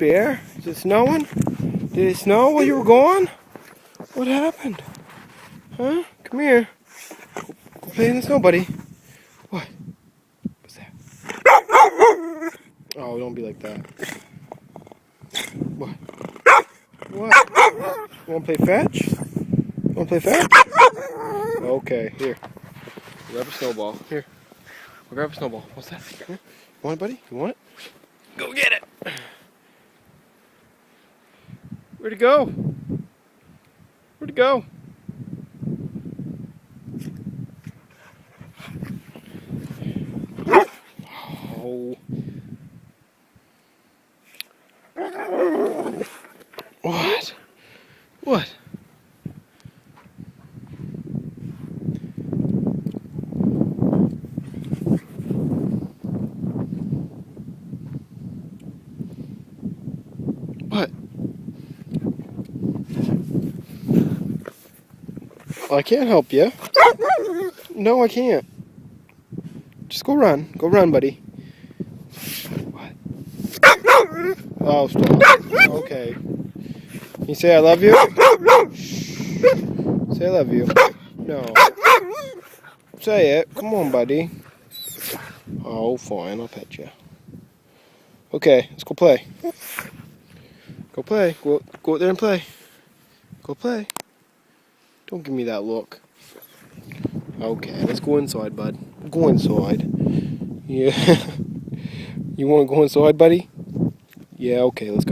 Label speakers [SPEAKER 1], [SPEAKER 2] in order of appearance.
[SPEAKER 1] Bear? Is it snowing? Did it snow while you were gone? What happened? Huh? Come here. Go play in the snow, buddy. What? What's that? Oh, don't be like that. What? What? You want to play fetch? You want to play fetch? Okay, here. Grab a snowball. Here. We'll grab a snowball. What's that? Here. You want it, buddy? You want it? Go get it! Where'd it go? Where'd it go? Oh. What? What? What? I can't help you. No, I can't. Just go run. Go run, buddy. What? Oh, stop. Okay. Can you say I love you? Say I love you. No. Say it. Come on, buddy. Oh, fine. I'll pet you. Okay, let's go play. Go play. Go out there and play. Go play. Don't give me that look. Okay, let's go inside, bud. Go inside. Yeah. You want to go inside, buddy? Yeah, okay, let's go.